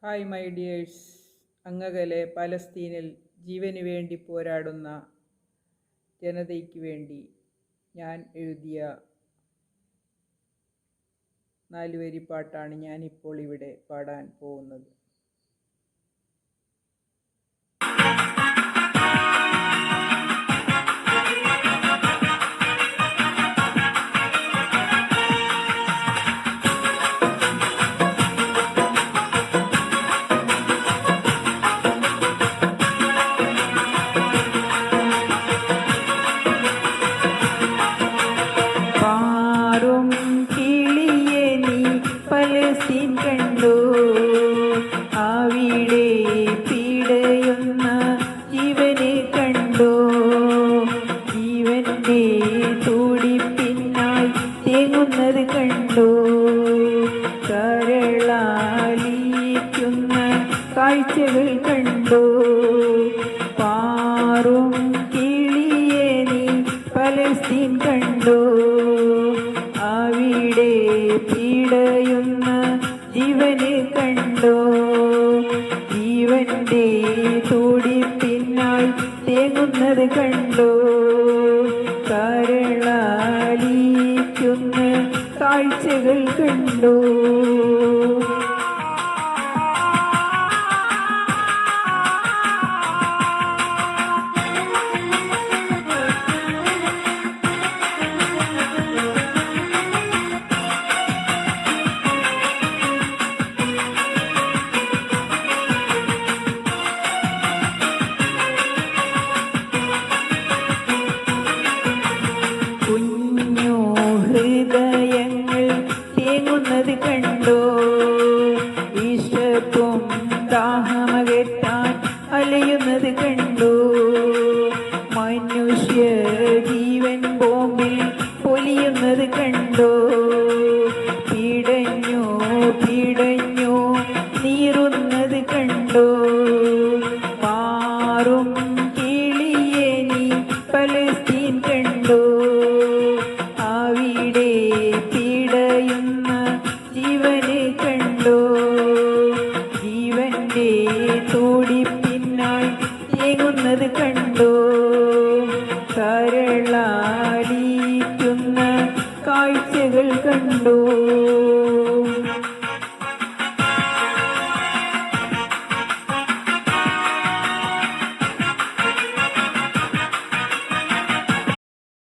Hi my dears. അങ്ങകലെ പലസ്തീനിൽ ജീവന് വേണ്ടി പോരാടുന്ന ജനതയ്ക്ക് വേണ്ടി ഞാൻ എഴുതിയ 4 വരി പാട്ടാണ് ഞാനിപ്പോൾ ഇവിടെ പാടാൻ പോകുന്നത്. പാറും കിളിയെ നീ പലസ്തീൻ കണ്ടു, അവിടെ പീഡയുന്ന ജീവനെ കണ്ടു. ജീവന്റെ തുടിപ്പിന്നായി തേങ്ങുന്നത് കണ്ടു. കരളാലിക്കുന്ന കാഴ്ചകൾ കണ്ടു. പാറും കിളിയെ നീ പലസ്തീൻ കണ്ടു, അവിടെ പീഡയുന്ന ജീവനെ കണ്ടു. ജീവന്റെ തുടിപ്പിന്നായി തേങ്ങുന്നത് കണ്ടു. കരളാലിക്കുന്ന കാഴ്ചകൾ കണ്ടു. കുഞ്ഞു ഹൃദയങ്ങൾ തേങ്ങുന്നത് കണ്ടു. വിശപ്പും ദാഹമകറ്റാൻ അലയുന്നത് കണ്ടു. മനുഷ്യ ജീവൻ ബോംബിൽ പൊലിയുന്നത് കണ്ടു. പീഡഞ്ഞു പീഡഞ്ഞു നീറുന്നത് കണ്ടു. പാറും കിളിയെ നീ പലസ്തീൻ കണ്ടു, അവിടെ പീഡയുന്ന ജീവനെ കണ്ടു. ജീവന്റെ തുടിപ്പിന്നായി തേങ്ങുന്നത് കണ്ടു. കരളാലിക്കുന്ന കാഴ്ചകൾ കണ്ടു.